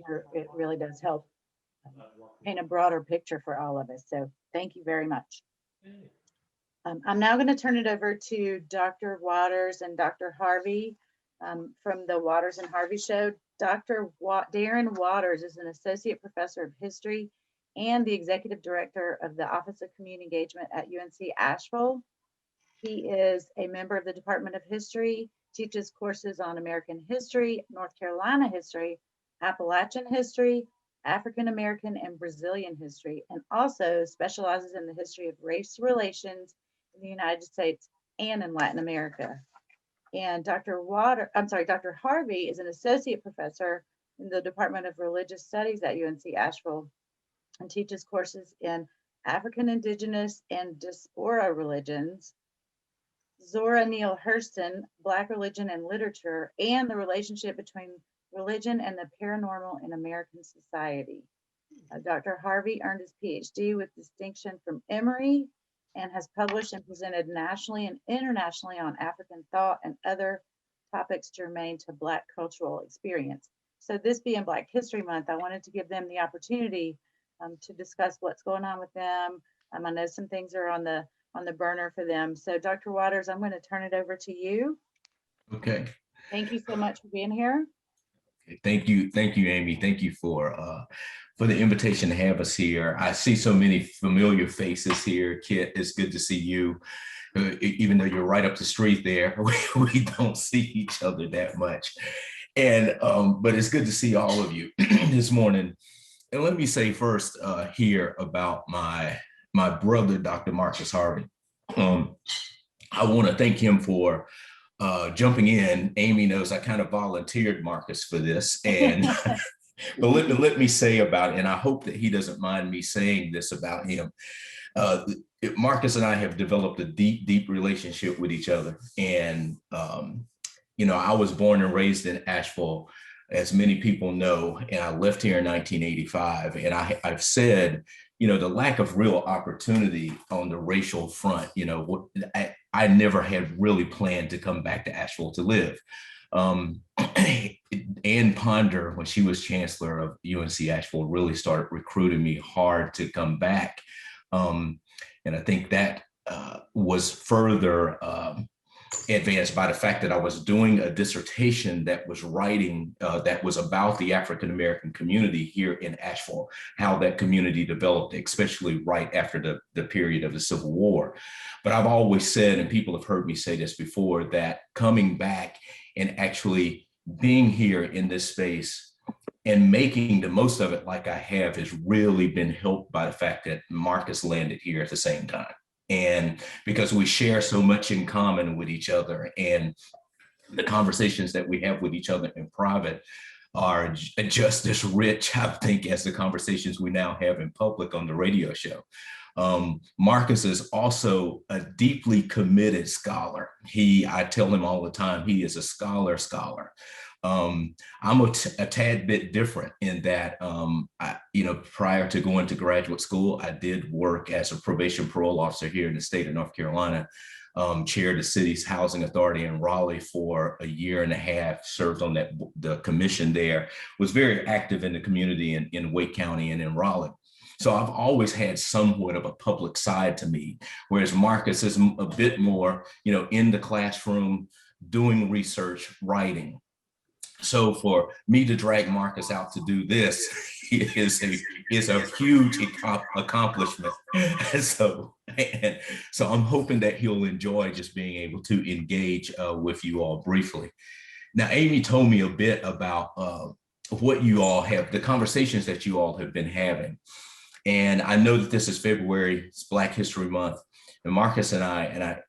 sure it really does help paint a broader picture for all of us. So thank you very much. I'm now going to turn it over to Dr. Waters and Dr. Harvey from the Waters and Harvey Show. Darren Waters is an associate professor of history and the executive director of the Office of Community Engagement at UNC Asheville. He is a member of the Department of History, teaches courses on American history, North Carolina history, Appalachian history, African American and Brazilian history, and also specializes in the history of race relations in the United States and in Latin America. And Dr. Harvey is an associate professor in the Department of Religious Studies at UNC Asheville and teaches courses in African Indigenous and diaspora religions, Zora Neale Hurston, Black Religion and Literature, and the relationship between religion and the paranormal in American society. Dr. Harvey earned his PhD with distinction from Emory and has published and presented nationally and internationally on African thought and other topics germane to Black cultural experience. So this being Black History Month, I wanted to give them the opportunity to discuss what's going on with them. I know some things are on the burner for them. So Dr. Waters, I'm going to turn it over to you. Okay. Thank you so much for being here. Thank you, Amy. Thank you for the invitation to have us here. I see so many familiar faces here. Kit, it's good to see you. Even though you're right up the street there, we don't see each other that much. And but it's good to see all of you this morning. And let me say first here about my brother, Dr. Marcus Harvey. I want to thank him for jumping in. Amy knows I kind of volunteered Marcus for this, and but let me say about it, and I hope that he doesn't mind me saying this about him. Marcus and I have developed a deep relationship with each other, and I was born and raised in Asheville, as many people know, and I left here in 1985, and I've said, the lack of real opportunity on the racial front, I never had really planned to come back to Asheville to live. Ann Ponder, when she was chancellor of UNC Asheville, really started recruiting me hard to come back. And I think that was further advanced by the fact that I was doing a dissertation that was about the African American community here in Asheville, how that community developed, especially right after the period of the Civil War. But I've always said, and people have heard me say this before, that coming back and actually being here in this space and making the most of it like I have has really been helped by the fact that Marcus landed here at the same time. And because we share so much in common with each other, and the conversations that we have with each other in private are just as rich, I think, as the conversations we now have in public on the radio show. Marcus is also a deeply committed scholar. I tell him all the time, he is a scholar. I'm a tad bit different in that, prior to going to graduate school, I did work as a probation parole officer here in the state of North Carolina, chaired the city's housing authority in Raleigh for a year and a half, served on the commission there, was very active in the community in Wake County and in Raleigh. So I've always had somewhat of a public side to me, whereas Marcus is a bit more, in the classroom, doing research, writing. So for me to drag Marcus out to do this is a huge accomplishment. So I'm hoping that he'll enjoy just being able to engage with you all briefly. Now, Amy told me a bit about what you all have, the conversations that you all have been having. And I know that this is February, it's Black History Month, and Marcus and I,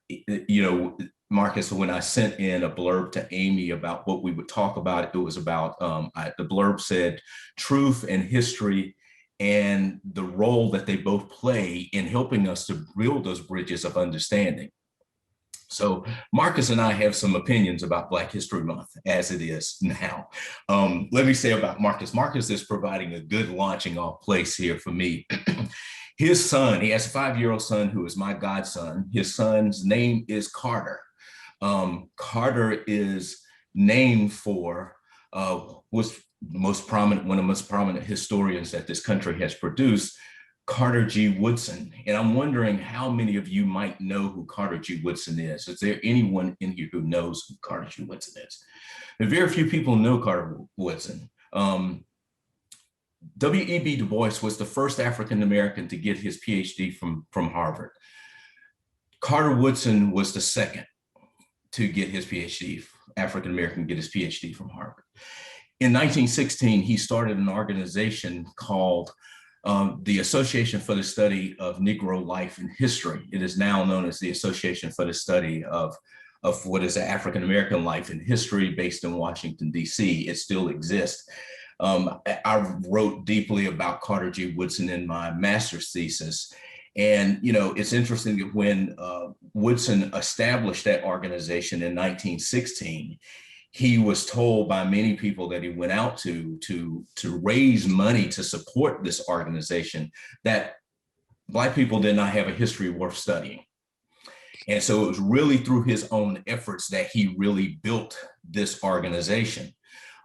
Marcus, when I sent in a blurb to Amy about what we would talk about, it was about, the blurb said, truth and history and the role that they both play in helping us to build those bridges of understanding. So Marcus and I have some opinions about Black History Month as it is now. Let me say about Marcus. Marcus is providing a good launching off place here for me. His son, he has a 5-year-old son who is my godson. His son's name is Carter. Carter is named for, was one of the most prominent historians that this country has produced, Carter G. Woodson. And I'm wondering how many of you might know who Carter G. Woodson is. Is there anyone in here who knows who Carter G. Woodson is? And very few people know Carter Woodson. W.E.B. Du Bois was the first African-American to get his PhD from Harvard. Carter Woodson was the second to get his PhD, African-American get his PhD from Harvard. In 1916, he started an organization called the Association for the Study of Negro Life and History. It is now known as the Association for the Study of what is African-American life and history, based in Washington, D.C. It still exists. I wrote deeply about Carter G. Woodson in my master's thesis. And, you know, it's interesting that when Woodson established that organization in 1916, he was told by many people that he went out to raise money to support this organization that Black people did not have a history worth studying. And so it was really through his own efforts that he really built this organization.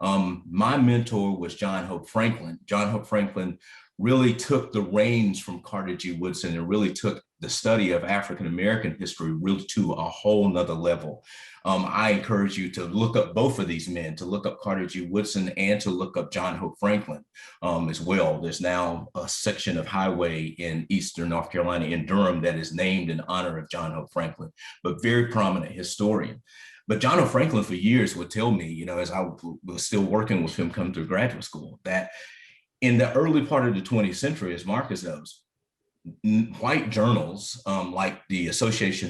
My mentor was John Hope Franklin. John Hope Franklin really took the reins from Carter G. Woodson and really took the study of African-American history really to a whole nother level. I encourage you to look up both of these men, to look up Carter G. Woodson and to look up John Hope Franklin as well. There's now a section of highway in Eastern North Carolina in Durham that is named in honor of John Hope Franklin, but very prominent historian. But John Hope Franklin for years would tell me, you know, as I was still working with him coming through graduate school, that in the early part of the 20th century, as Marcus knows, white journals like the Association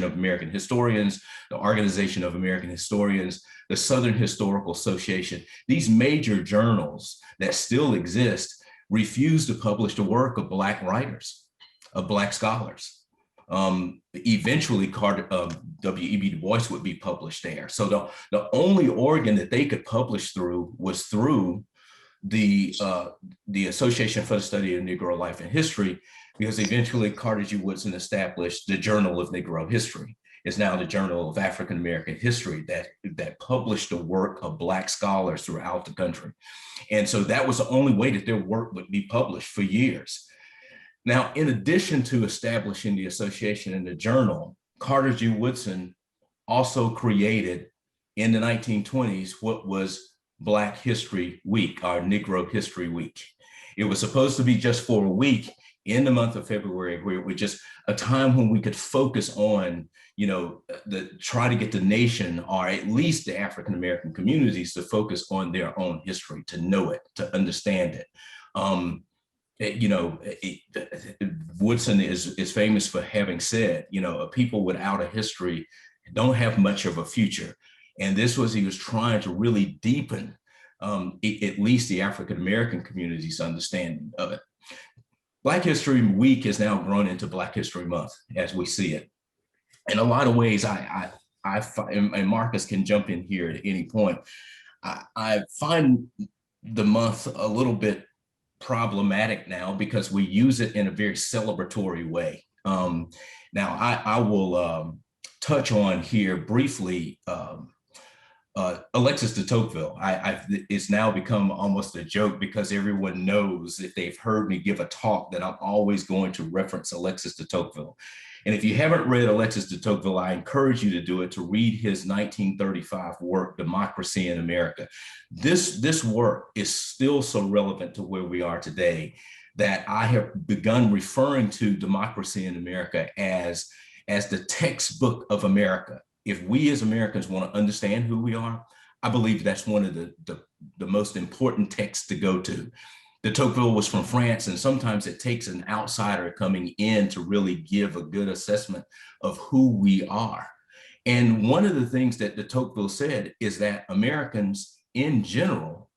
of American Historians, the Organization of American Historians, the Southern Historical Association, these major journals that still exist refused to publish the work of Black writers, of Black scholars. Eventually, W.E.B. Du Bois would be published there. So the only organ that they could publish through was through the Association for the Study of Negro Life and History, because eventually Carter G. Woodson established the Journal of Negro History. It's now the Journal of African American History that published the work of Black scholars throughout the country. And so that was the only way that their work would be published for years. Now, in addition to establishing the association and the journal, Carter G. Woodson also created in the 1920s what was Black History Week, our Negro History Week. It was supposed to be just for a week in the month of February, where it was just a time when we could focus on, you know, try to get the nation, or at least the African-American communities, to focus on their own history, to know it, to understand it. Woodson is famous for having said, you know, a people without a history don't have much of a future. And this was, he was trying to really deepen at least the African-American community's understanding of it. Black History Week has now grown into Black History Month as we see it. In a lot of ways, I and Marcus can jump in here at any point, I find the month a little bit problematic now because we use it in a very celebratory way. Now, I will touch on here briefly Alexis de Tocqueville. It's now become almost a joke because everyone knows, if they've heard me give a talk, that I'm always going to reference Alexis de Tocqueville. And if you haven't read Alexis de Tocqueville, I encourage you to do it, to read his 1935 work, Democracy in America. This work is still so relevant to where we are today that I have begun referring to Democracy in America as the textbook of America. If we as Americans want to understand who we are, I believe that's one of the most important texts to go to. De Tocqueville was from France, and sometimes it takes an outsider coming in to really give a good assessment of who we are. And one of the things that de Tocqueville said is that Americans in general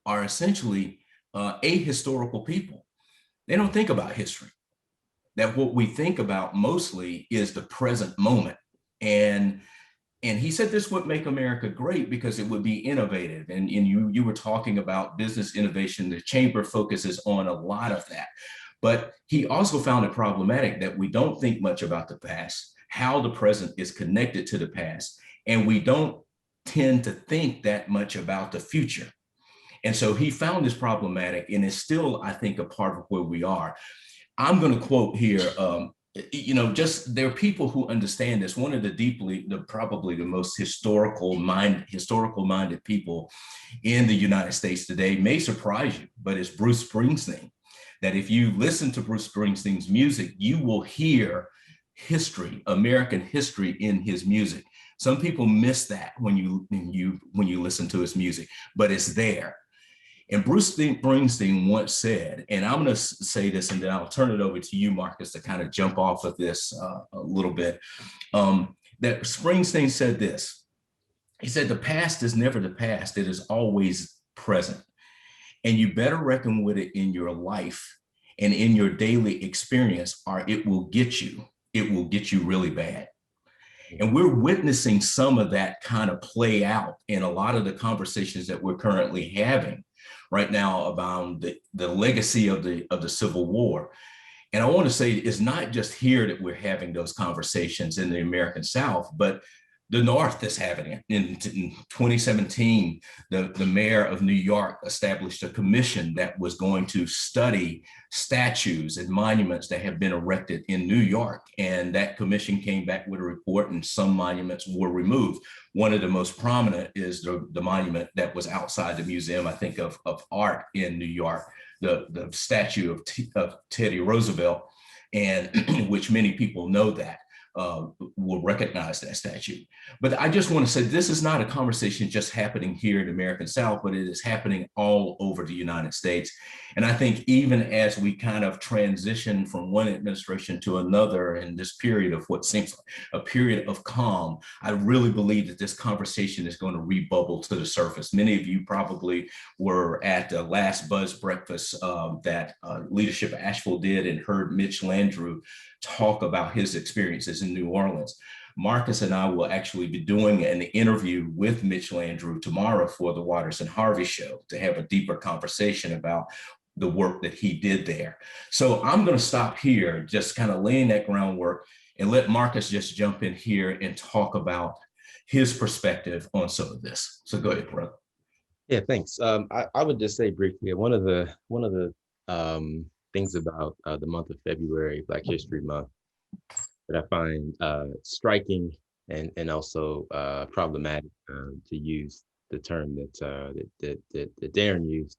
are essentially ahistorical people. They don't think about history. That what we think about mostly is the present moment. And he said this would make America great because it would be innovative. And you were talking about business innovation. The chamber focuses on a lot of that. But he also found it problematic that we don't think much about the past, how the present is connected to the past, and we don't tend to think that much about the future. And so he found this problematic, and it's still, I think, a part of where we are. I'm going to quote here, just there are people who understand this. One of probably the most historical minded people in the United States today may surprise you, but it's Bruce Springsteen. That if you listen to Bruce Springsteen's music, you will hear history, American history in his music. Some people miss that when you listen to his music, but it's there. And Bruce Springsteen once said, and I'm going to say this, and then I'll turn it over to you, Marcus, to kind of jump off of this a little bit. That Springsteen said this. He said, "The past is never the past. It is always present. And you better reckon with it in your life and in your daily experience, or it will get you. It will get you really bad." And we're witnessing some of that kind of play out in a lot of the conversations that we're currently having right now about the legacy of the Civil War. And I want to say it's not just here that we're having those conversations in the American South, but the North is having it. In 2017, the mayor of New York established a commission that was going to study statues and monuments that have been erected in New York. And that commission came back with a report, and some monuments were removed. One of the most prominent is the monument that was outside the Museum, I think, of Art in New York, the statue of Teddy Roosevelt, and which many people know that. Will recognize that statue. But I just want to say this is not a conversation just happening here in the American South, but it is happening all over the United States. And I think even as we kind of transition from one administration to another in this period of what seems like a period of calm, I really believe that this conversation is going to rebubble to the surface. Many of you probably were at the last Buzz Breakfast that Leadership Asheville did and heard Mitch Landrieu talk about his experiences in New Orleans. Marcus and I will actually be doing an interview with Mitch Landrieu tomorrow for the Waters and Harvey show to have a deeper conversation about the work that he did there. So I'm going to stop here, just kind of laying that groundwork, and let Marcus just jump in here and talk about his perspective on some of this. So go ahead, brother. Yeah, thanks. I would just say briefly, one of the things about the month of February, Black History Month, that I find striking and also problematic, to use the term that Darren used,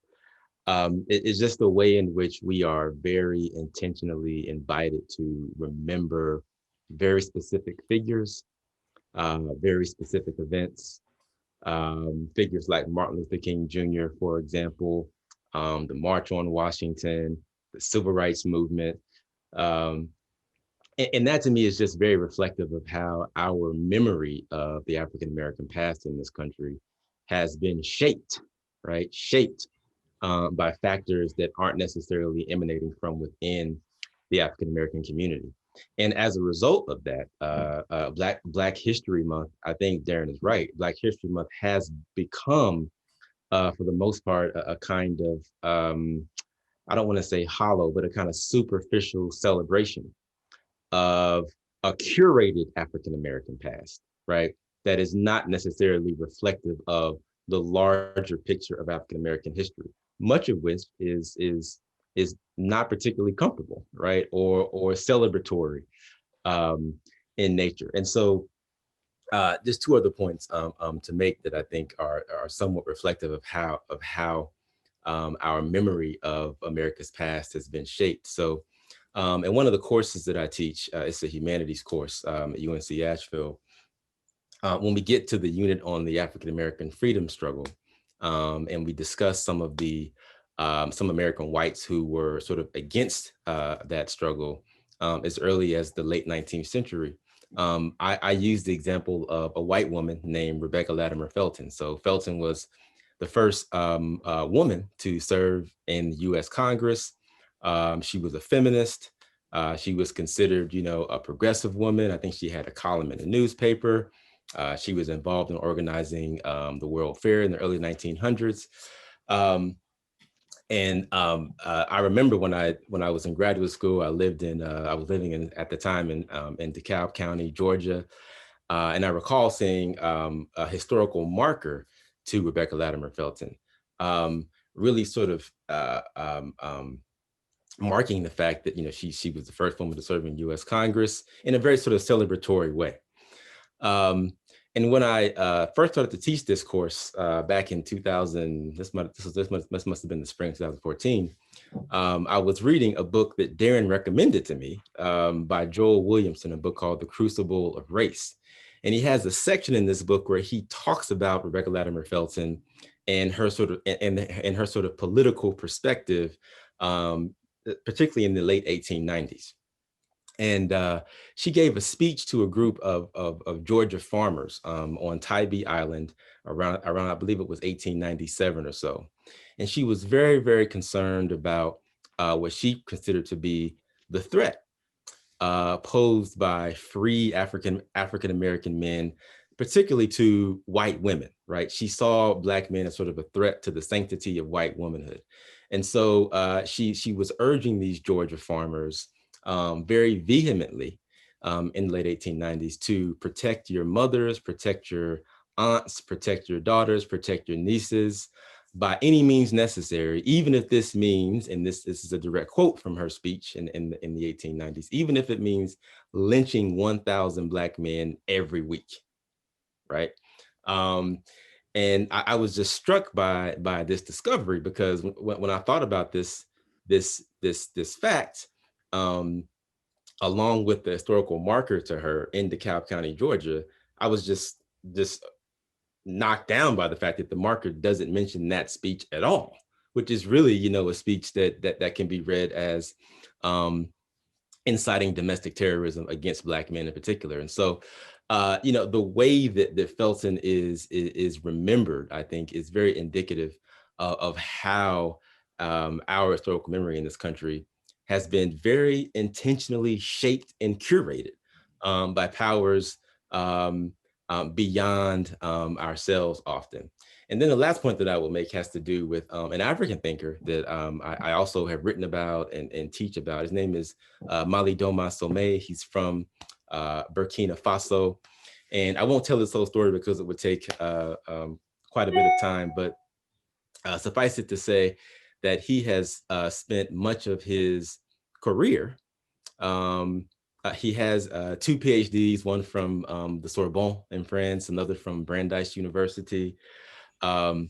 is just the way in which we are very intentionally invited to remember very specific figures, very specific events, figures like Martin Luther King Jr., for example, the March on Washington, the Civil Rights Movement. And that to me is just very reflective of how our memory of the African-American past in this country has been shaped, right? Shaped by factors that aren't necessarily emanating from within the African-American community. And as a result of that, Black History Month, I think Darren is right. Black History Month has become, for the most part, a kind of, I don't want to say hollow, but a kind of superficial celebration of a curated African-American past, right? That is not necessarily reflective of the larger picture of African-American history, much of which is not particularly comfortable, right? Or celebratory in nature. And so just two other points to make that I think are somewhat reflective of how our memory of America's past has been shaped. So, and one of the courses that I teach, it's a humanities course at UNC Asheville. When we get to the unit on the African-American freedom struggle, and we discuss some American whites who were sort of against that struggle as early as the late 19th century, I use the example of a white woman named Rebecca Latimer Felton. So Felton was the first woman to serve in the U.S. Congress. She was a feminist. She was considered, a progressive woman. I think she had a column in a newspaper. She was involved in organizing the World Fair in the early 1900s. I remember when I was in graduate school, I was living at the time in DeKalb County, Georgia. And I recall seeing a historical marker to Rebecca Latimer Felton, really sort of marking the fact that, she was the first woman to serve in U.S. Congress in a very sort of celebratory way. And when I first started to teach this course back in 2000, this must have been the spring 2014. I was reading a book that Darren recommended to me by Joel Williamson, a book called The Crucible of Race. And he has a section in this book where he talks about Rebecca Latimer Felton and her sort of political perspective, particularly in the late 1890s. And she gave a speech to a group of Georgia farmers on Tybee Island around, I believe it was 1897 or so. And she was very, very concerned about what she considered to be the threat posed by free African American men, particularly to white women. Right? She saw Black men as sort of a threat to the sanctity of white womanhood, and so she was urging these Georgia farmers very vehemently in the late 1890s to protect your mothers, protect your aunts, protect your daughters, protect your nieces by any means necessary, even if this means, and this is a direct quote from her speech in the 1890s, even if it means lynching 1,000 Black men every week, right? And I was just struck by this discovery, because when I thought about this fact, along with the historical marker to her in DeKalb County, Georgia, I was just knocked down by the fact that the marker doesn't mention that speech at all, which is really, a speech that can be read as inciting domestic terrorism against Black men in particular. And so, the way that Felton is remembered, I think, is very indicative of how our historical memory in this country has been very intentionally shaped and curated by powers beyond ourselves often. And then the last point that I will make has to do with an African thinker that I also have written about and teach about. His name is Mali Doma Some. He's from Burkina Faso. And I won't tell this whole story because it would take quite a bit of time, but suffice it to say that he has spent much of his career. He has 2 PhDs, one from the Sorbonne in France, another from Brandeis University. But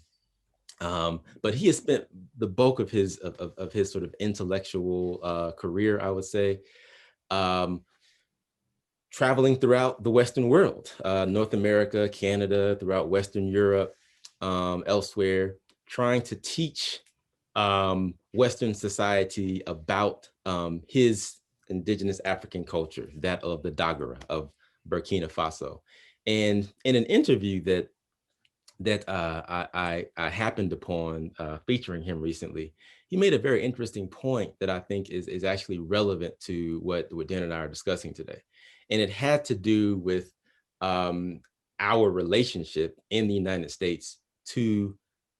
he has spent the bulk of his sort of intellectual career, I would say, traveling throughout the Western world, North America, Canada, throughout Western Europe, elsewhere, trying to teach Western society about his indigenous African culture, that of the Dagara of Burkina Faso. And in an interview that I happened upon featuring him recently, he made a very interesting point that I think is actually relevant to what Dan and I are discussing today. And it had to do with our relationship in the United States to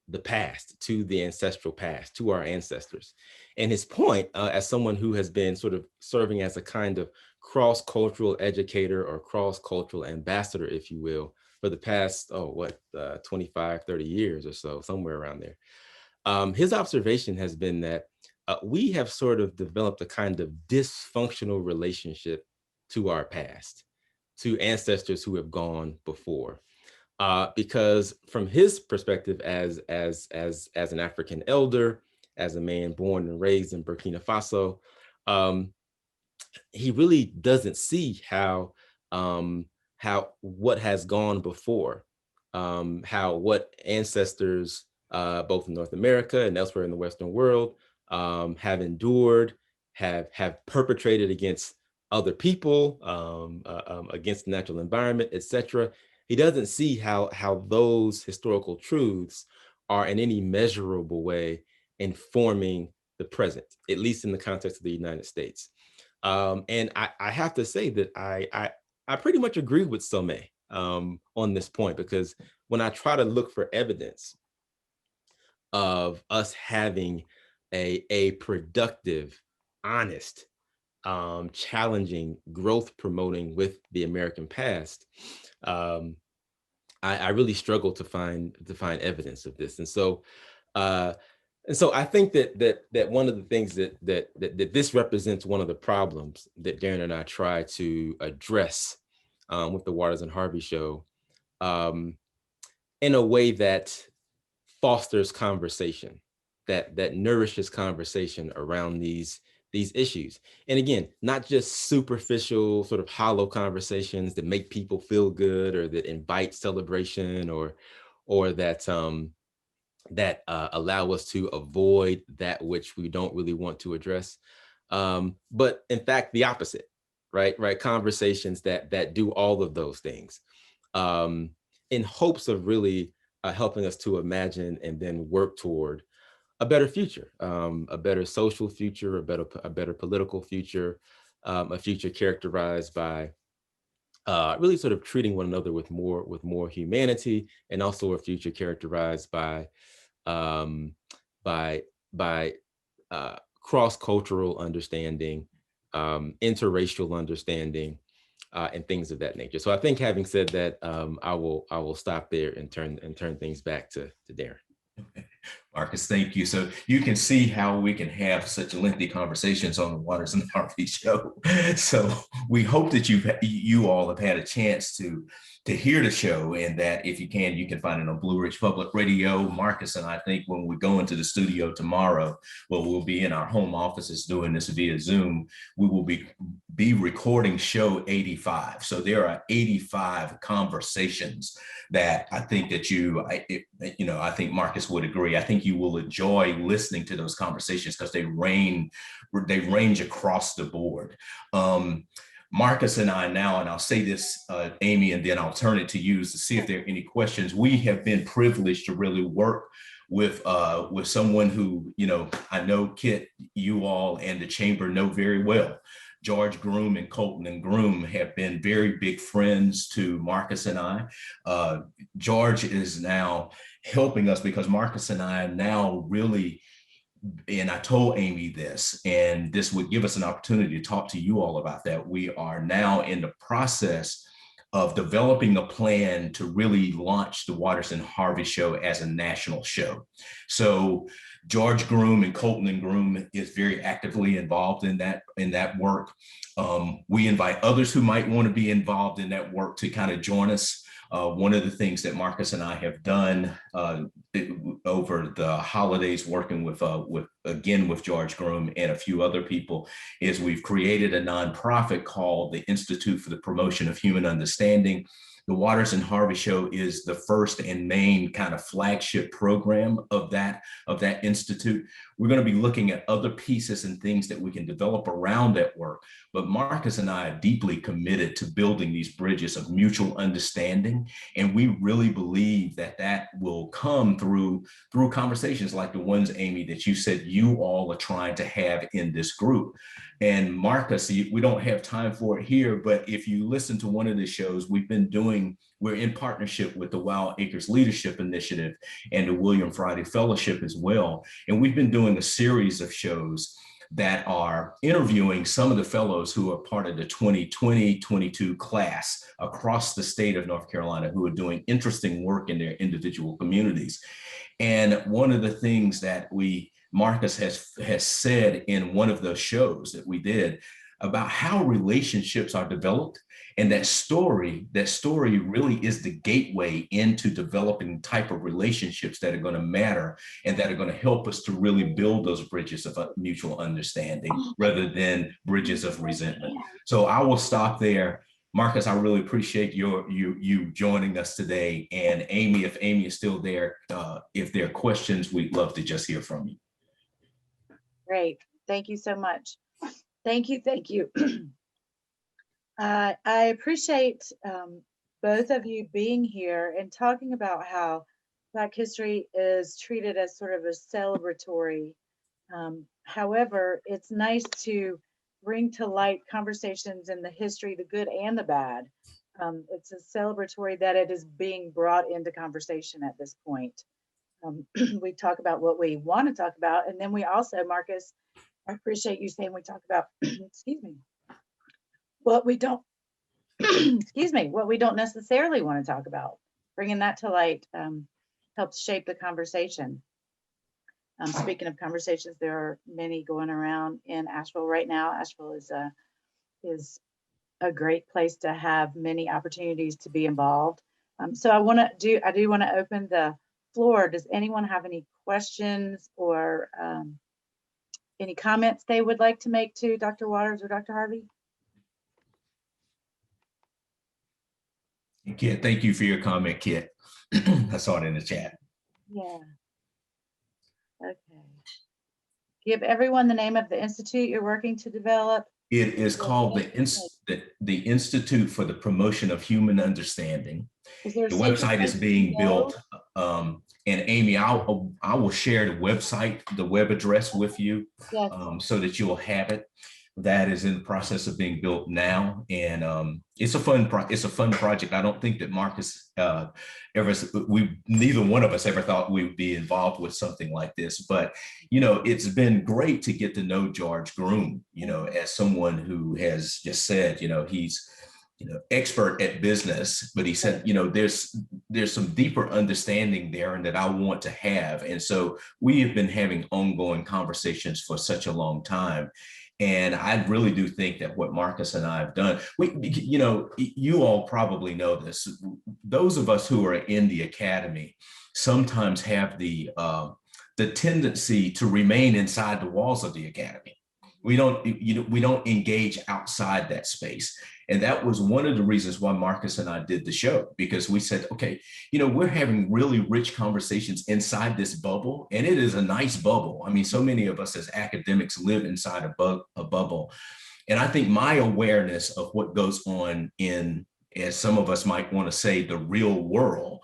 the past, to the ancestral past, to our ancestors. And his point, as someone who has been sort of serving as a kind of cross-cultural educator or cross-cultural ambassador, if you will, for the past, 25, 30 years or so, somewhere around there. His observation has been that we have sort of developed a kind of dysfunctional relationship to our past, to ancestors who have gone before. Because from his perspective as an African elder, as a man born and raised in Burkina Faso, he really doesn't see how what has gone before, how what ancestors both in North America and elsewhere in the Western world have endured, have perpetrated against other people, against the natural environment, etc. He doesn't see how those historical truths are in any measurable way informing the present, at least in the context of the United States. And I have to say that I pretty much agree with Some on this point, because when I try to look for evidence of us having a productive, honest, challenging, growth promoting with the American past, I really struggle to find evidence of this. Uh, and so I think that one of the things that this represents one of the problems that Darren and I try to address with the Waters and Harvey show, um, in a way that fosters conversation, that nourishes conversation around these issues. And again, not just superficial, sort of hollow conversations that make people feel good or that invite celebration or that allow us to avoid that which we don't really want to address. But in fact, the opposite, right? Right. Conversations that do all of those things, um, in hopes of really helping us to imagine and then work toward a better future, a better social future, a better political future, a future characterized by really sort of treating one another with more humanity, and also a future characterized um, by by cross-cultural understanding, interracial understanding, and things of that nature. So I think, having said that, I will stop there and turn things back to Darren. Marcus, thank you. So you can see how we can have such lengthy conversations on the Waters and Harvey show. So we hope that you all have had a chance to hear the show, and that if you can find it on Blue Ridge Public Radio. Marcus and I think when we go into the studio tomorrow, well, we'll be in our home offices doing this via Zoom. We will be recording show 85. So there are 85 conversations that I think that I think Marcus would agree. I think you will enjoy listening to those conversations because they range across the board. Marcus and I now, and I'll say this, Amy, and then I'll turn it to you to see if there are any questions. We have been privileged to really work with someone who, I know Kit, you all, and the chamber know very well. George Groom and Colton and Groom have been very big friends to Marcus and I. George is now helping us because Marcus and I now really, and I told Amy this, and this would give us an opportunity to talk to you all about that. We are now in the process of developing a plan to really launch the Waters and Harvey show as a national show. So George Groom and Colton and Groom is very actively involved in that work. We invite others who might want to be involved in that work to kind of join us. One of the things that Marcus and I have done over the holidays, working with George Groom and a few other people, is we've created a nonprofit called the Institute for the Promotion of Human Understanding. The Waters and Harvey show is the first and main kind of flagship program of that institute. We're going to be looking at other pieces and things that we can develop around that work. But Marcus and I are deeply committed to building these bridges of mutual understanding. And we really believe that will come through conversations like the ones, Amy, that you said you all are trying to have in this group. And Marcus, we don't have time for it here, but if you listen to one of the shows we're in partnership with the Wild Acres Leadership Initiative and the William Friday Fellowship as well. And we've been doing a series of shows that are interviewing some of the fellows who are part of the 2020-22 class across the state of North Carolina who are doing interesting work in their individual communities. And one of the things that Marcus has said in one of those shows that we did about how relationships are developed, and that story really is the gateway into developing type of relationships that are going to matter and that are going to help us to really build those bridges of mutual understanding rather than bridges of resentment. So I will stop there. Marcus, I really appreciate you joining us today. And Amy, if Amy is still there, if there are questions, we'd love to just hear from you. Great. Thank you so much. Thank you. I appreciate both of you being here and talking about how Black history is treated as sort of a celebratory. However, it's nice to bring to light conversations in the history, the good and the bad. It's a celebratory that it is being brought into conversation at this point. We talk about what we want to talk about, and then we also, Marcus, I appreciate you saying we talk about, excuse me, what we don't, excuse me, what we don't necessarily want to talk about. Bringing that to light helps shape the conversation. Speaking of conversations, there are many going around in Asheville right now. Asheville is a great place to have many opportunities to be involved. So I do want to open the floor. Does anyone have any questions or any comments they would like to make to Dr. Waters or Dr. Harvey? Kit, thank you for your comment, Kit. I saw it in the chat. Yeah. Okay. Give everyone the name of the institute you're working to develop. It is called the Institute for the Promotion of Human Understanding. The website is being built. And Amy, I will share the website, the web address with you, yes. So that you'll have it. That is in the process of being built now, and it's a fun project. I don't think that Marcus neither one of us ever thought we would be involved with something like this. But you know, it's been great to get to know George Groom. You know, as someone who has just said, you know, he's expert at business, but he said, you know, there's some deeper understanding there, and that I want to have. And so we have been having ongoing conversations for such a long time. And I really do think that what Marcus and I have done, you know, you all probably know this. Those of us who are in the academy sometimes have the tendency to remain inside the walls of the academy. We don't engage outside that space. And that was one of the reasons why Marcus and I did the show, because we said, okay, you know, we're having really rich conversations inside this bubble, and it is a nice bubble. I mean, so many of us as academics live inside a bubble. And I think my awareness of what goes on in, as some of us might want to say, the real world,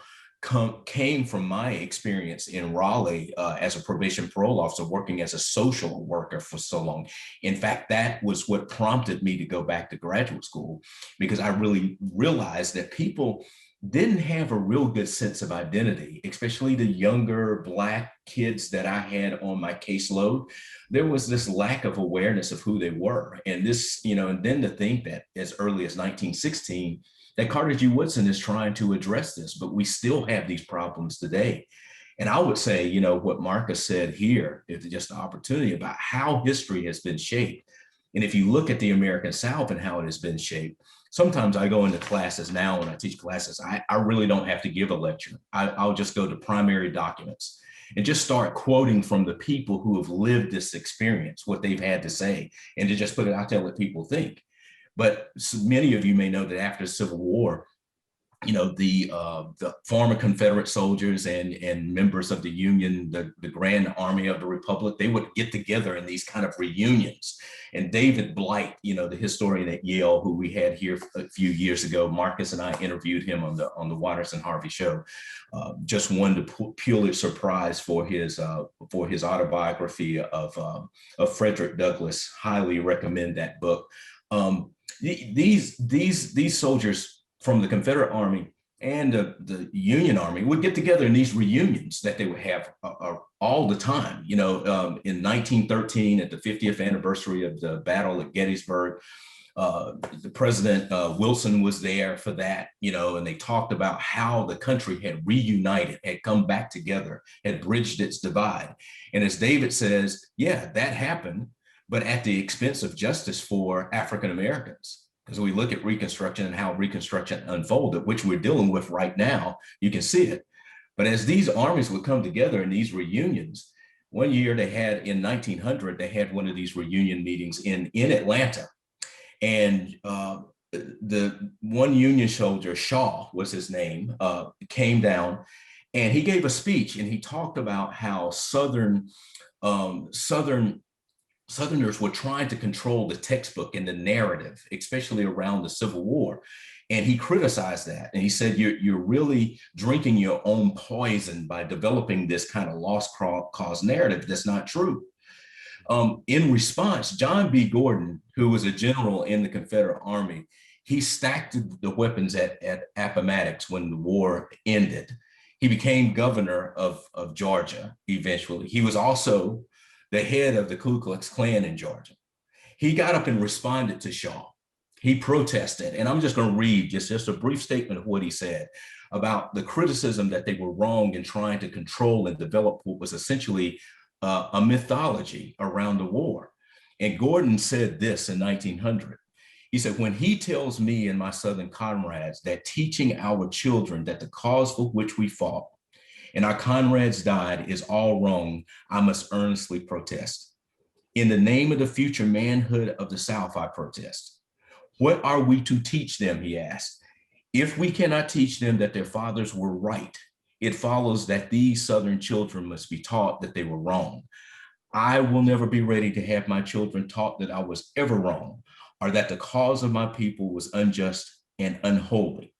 came from my experience in Raleigh as a probation parole officer, working as a social worker for so long. In fact, that was what prompted me to go back to graduate school, because I really realized that people didn't have a real good sense of identity, especially the younger Black kids that I had on my caseload. There was this lack of awareness of who they were. And this, you know, and then to think that as early as 1916, that Carter G. Woodson is trying to address this, but we still have these problems today. And I would say, you know, what Marcus said here is just an opportunity about how history has been shaped. And if you look at the American South and how it has been shaped, sometimes I go into classes now when I teach classes, I really don't have to give a lecture. I'll just go to primary documents and just start quoting from the people who have lived this experience, what they've had to say, and to just put it out there and let people think. But many of you may know that after the Civil War, you know, the former Confederate soldiers and members of the Union, the Grand Army of the Republic, they would get together in these kind of reunions. And David Blight, you know, the historian at Yale, who we had here a few years ago, Marcus and I interviewed him on the Waters and Harvey show, just won the Pulitzer Prize for his autobiography of Frederick Douglass. Highly recommend that book. These soldiers from the Confederate Army and the Union Army would get together in these reunions that they would have all the time. You know, in 1913, at the 50th anniversary of the Battle at Gettysburg, the President Wilson was there for that, you know, and they talked about how the country had reunited, had come back together, had bridged its divide. And as David says, yeah, that happened, but at the expense of justice for African Americans. Because we look at Reconstruction and how Reconstruction unfolded, which we're dealing with right now, you can see it. But as these armies would come together in these reunions, one year they had, in 1900, they had one of these reunion meetings in Atlanta. And the one Union soldier, Shaw was his name, came down and he gave a speech, and he talked about how Southerners were trying to control the textbook and the narrative, especially around the Civil War. And he criticized that. And he said, you're really drinking your own poison by developing this kind of lost cause narrative that's not true. In response, John B. Gordon, who was a general in the Confederate Army, he stacked the weapons at Appomattox when the war ended. He became governor of Georgia eventually. He was also the head of the Ku Klux Klan in Georgia. He got up and responded to Shaw. He protested, and I'm just going to read just a brief statement of what he said about the criticism that they were wrong in trying to control and develop what was essentially a mythology around the war. And Gordon said this in 1900. He said, when he tells me and my Southern comrades that teaching our children that the cause for which we fought and our comrades died is all wrong, I must earnestly protest. In the name of the future manhood of the South, I protest. What are we to teach them, he asked. If we cannot teach them that their fathers were right, it follows that these Southern children must be taught that they were wrong. I will never be ready to have my children taught that I was ever wrong, or that the cause of my people was unjust and unholy.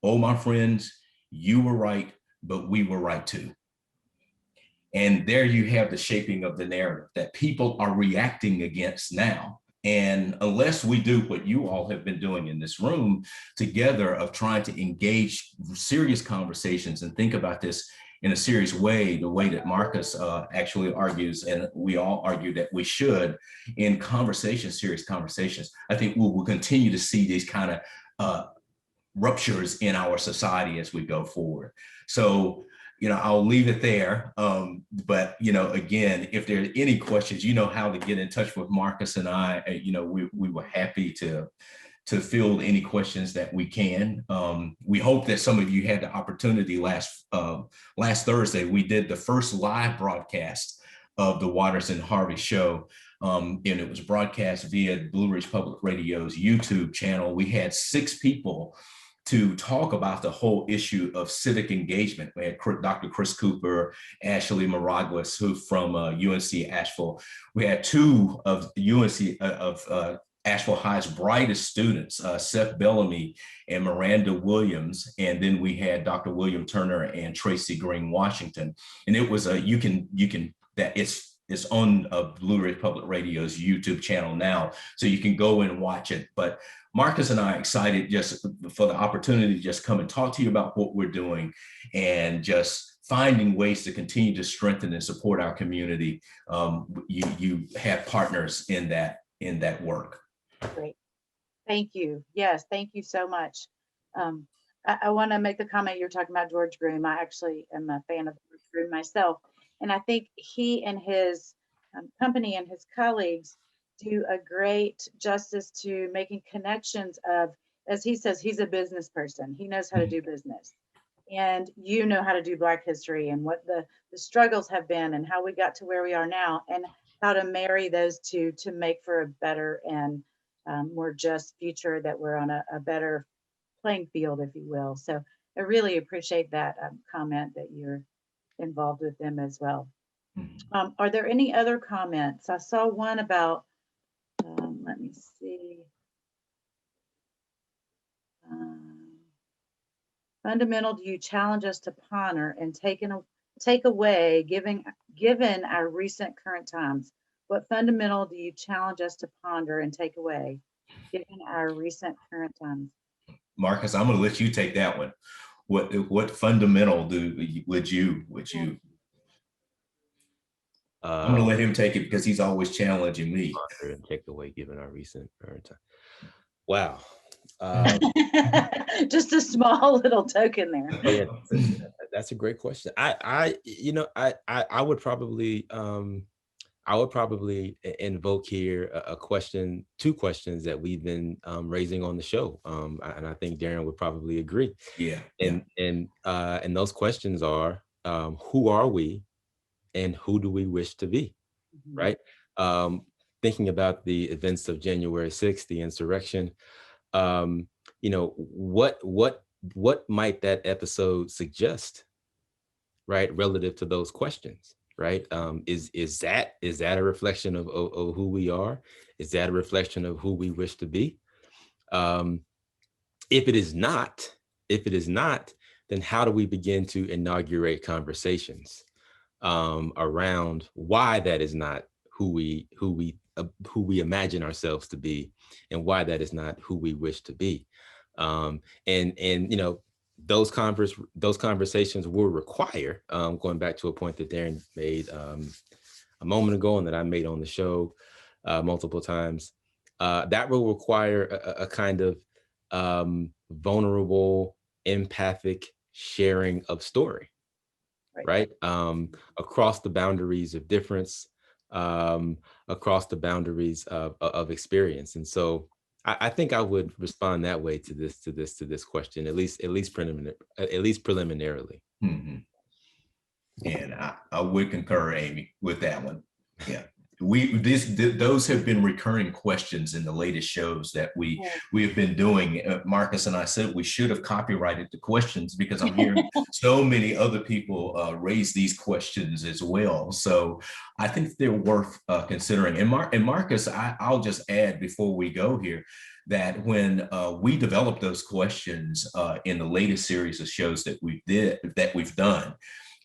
Oh, my friends, you were right, but we were right too. And there you have the shaping of the narrative that people are reacting against now. And unless we do what you all have been doing in this room together of trying to engage serious conversations and think about this in a serious way, the way that Marcus actually argues, and we all argue that we should in conversations, serious conversations, I think we will continue to see these kind of ruptures in our society as we go forward. So, I'll leave it there. But, again, if there are any questions, you know how to get in touch with Marcus and I. We were happy to field any questions that we can. We hope that some of you had the opportunity last Thursday. We did the first live broadcast of the Waters and Harvey show. And it was broadcast via Blue Ridge Public Radio's YouTube channel. We had 6 people to talk about the whole issue of civic engagement. We had Dr. Chris Cooper, Ashley Maraguas, who from UNC Asheville. We had 2 of UNC Asheville High's brightest students, Seth Bellamy and Miranda Williams. And then we had Dr. William Turner and Tracy Green Washington. And it was it's on Blue Ridge Public Radio's YouTube channel now, so you can go and watch it. But Marcus and I are excited just for the opportunity to just come and talk to you about what we're doing and just finding ways to continue to strengthen and support our community. You have partners in that work. Great. Thank you. Yes, thank you so much. I want to make the comment you're talking about George Groom. I actually am a fan of George Groom myself. And I think he and his company and his colleagues do a great justice to making connections of, as he says, he's a business person. He knows how to do business. And you know how to do Black history and what the struggles have been and how we got to where we are now and how to marry those two to make for a better and more just future, that we're on a better playing field, if you will. So I really appreciate that comment that you're involved with them as well. Are there any other comments? I saw one about, let me see. Fundamental, do you challenge us to ponder and take away, given our recent current times? What fundamental do you challenge us to ponder and take away, given our recent current times? Marcus, I'm going to let you take that one. What fundamental would you? I'm going to let him take it because he's always challenging me. And take away, given our recent current time. Wow. Just a small little token there. Yeah, that's a great question. I would probably invoke here two questions that we've been raising on the show, and I think Darren would probably agree. Yeah. And those questions are, who are we, and who do we wish to be, right? Thinking about the events of January 6th, the insurrection, what might that episode suggest, right, relative to those questions? Right? Is that a reflection of who we are? Is that a reflection of who we wish to be? If it is not, then how do we begin to inaugurate conversations around why that is not who we imagine ourselves to be, and why that is not who we wish to be? Those conversations will require, going back to a point that Darren made a moment ago and that I made on the show multiple times, that will require a kind of vulnerable, empathic sharing of story, right? Across the boundaries of difference, across the boundaries of experience. And so I think I would respond that way to this question, at least preliminarily. Mm-hmm. And I would concur, Amy, with that one. Yeah. Those have been recurring questions in the latest shows that we have been doing. Marcus and I said we should have copyrighted the questions, because I'm hearing so many other people raise these questions as well. So I think they're worth considering. And Marcus, I'll just add before we go here that when we developed those questions in the latest series of shows that we've done,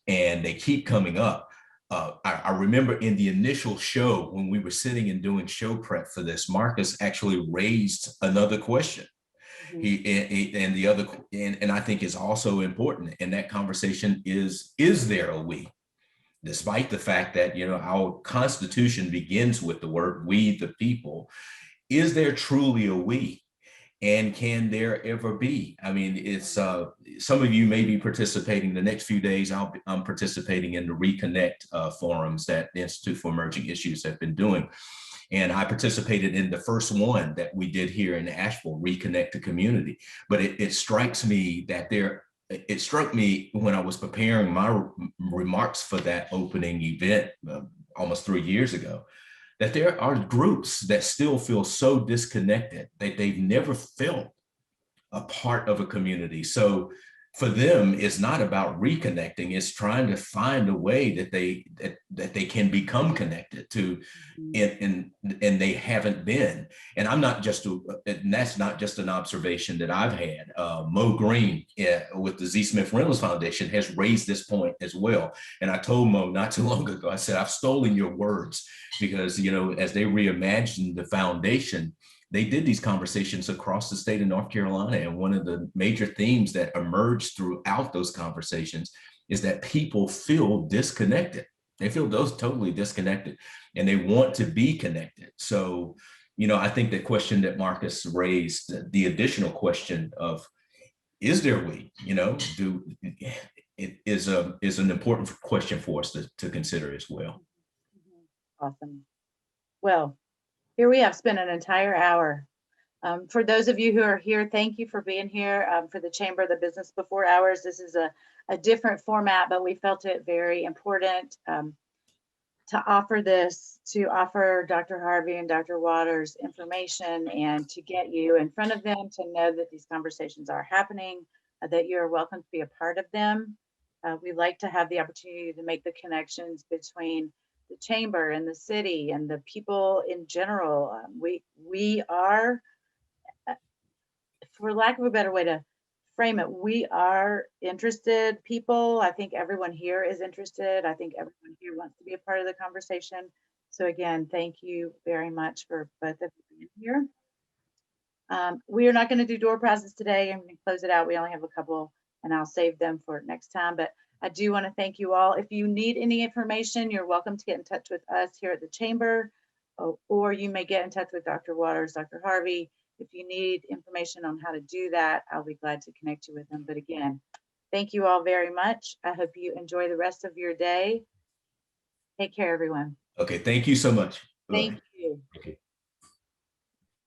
and they keep coming up. I remember in the initial show when we were sitting and doing show prep for this, Marcus actually raised another question. And the other, and I think is also important in that conversation is there a we? Despite the fact that, our Constitution begins with the word we, the people, is there truly a we? And can there ever be? I mean, it's some of you may be participating the next few days. I'm participating in the Reconnect forums that the Institute for Emerging Issues have been doing. And I participated in the first one that we did here in Asheville, Reconnect the Community. But it strikes me that it struck me when I was preparing my remarks for that opening event almost 3 years ago, that there are groups that still feel so disconnected that they've never felt a part of a community. So for them, it's not about reconnecting, it's trying to find a way that they can become connected to, and they haven't been. And that's not just an observation that I've had. Mo Green with the Z. Smith Reynolds Foundation has raised this point as well. And I told Mo not too long ago, I said, I've stolen your words, because, as they reimagined the foundation, they did these conversations across the state of North Carolina. And one of the major themes that emerged throughout those conversations is that people feel disconnected. They feel totally disconnected, and they want to be connected. So, I think the question that Marcus raised, the additional question of, is there we, it is an important question for us to consider as well. Awesome. Well, here we have spent an entire hour. For those of you who are here, thank you for being here. For the Chamber of the Business Before Hours, this is a different format, but we felt it very important to offer Dr. Harvey and Dr. Waters information, and to get you in front of them, to know that these conversations are happening, that you are welcome to be a part of them. We like to have the opportunity to make the connections between the chamber and the city and the people in general. We are, for lack of a better way to frame it, we are interested people. I think everyone here is interested. I think everyone here wants to be a part of the conversation. So again, thank you very much for both of you being here. We are not going to do door prizes today. I'm going to close it out. We only have a couple, and I'll save them for next time. But I do want to thank you all. If you need any information, you're welcome to get in touch with us here at the Chamber, or you may get in touch with Dr. Waters, Dr. Harvey. If you need information on how to do that, I'll be glad to connect you with them. But again, thank you all very much. I hope you enjoy the rest of your day. Take care, everyone. Okay, thank you so much. Thank you. Okay.